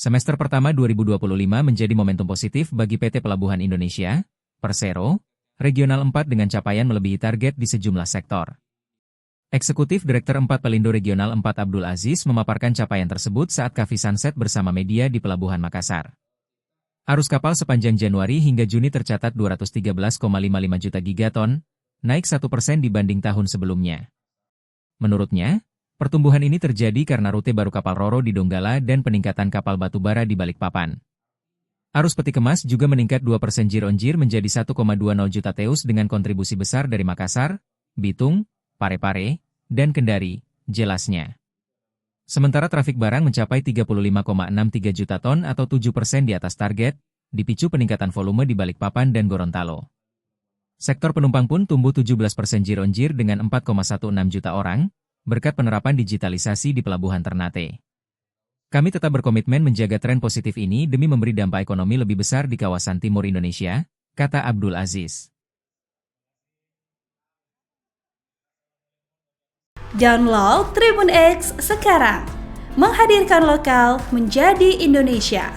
Semester pertama 2025 menjadi momentum positif bagi PT Pelabuhan Indonesia, Persero, Regional 4 dengan capaian melebihi target di sejumlah sektor. Eksekutif Direktur 4 Pelindo Regional 4 Abdul Aziz memaparkan capaian tersebut saat Cafe Sunset bersama media di Pelabuhan Makassar. Arus kapal sepanjang Januari hingga Juni tercatat 213,55 juta gigaton, naik 1% dibanding tahun sebelumnya. Menurutnya, pertumbuhan ini terjadi karena rute baru kapal Ro-Ro di Donggala dan peningkatan kapal batubara di Balikpapan. Arus peti kemas juga meningkat 2% year-on-year menjadi 1,20 juta teus dengan kontribusi besar dari Makassar, Bitung, Parepare, dan Kendari, jelasnya. Sementara trafik barang mencapai 35,63 juta ton atau 7% di atas target, dipicu peningkatan volume di Balikpapan dan Gorontalo. Sektor penumpang pun tumbuh 17% year-on-year dengan 4,16 juta orang, berkat penerapan digitalisasi di Pelabuhan Ternate. Kami tetap berkomitmen menjaga tren positif ini demi memberi dampak ekonomi lebih besar di kawasan timur Indonesia, kata Abdul Aziz. Download Tribun X sekarang, menghadirkan lokal menjadi Indonesia.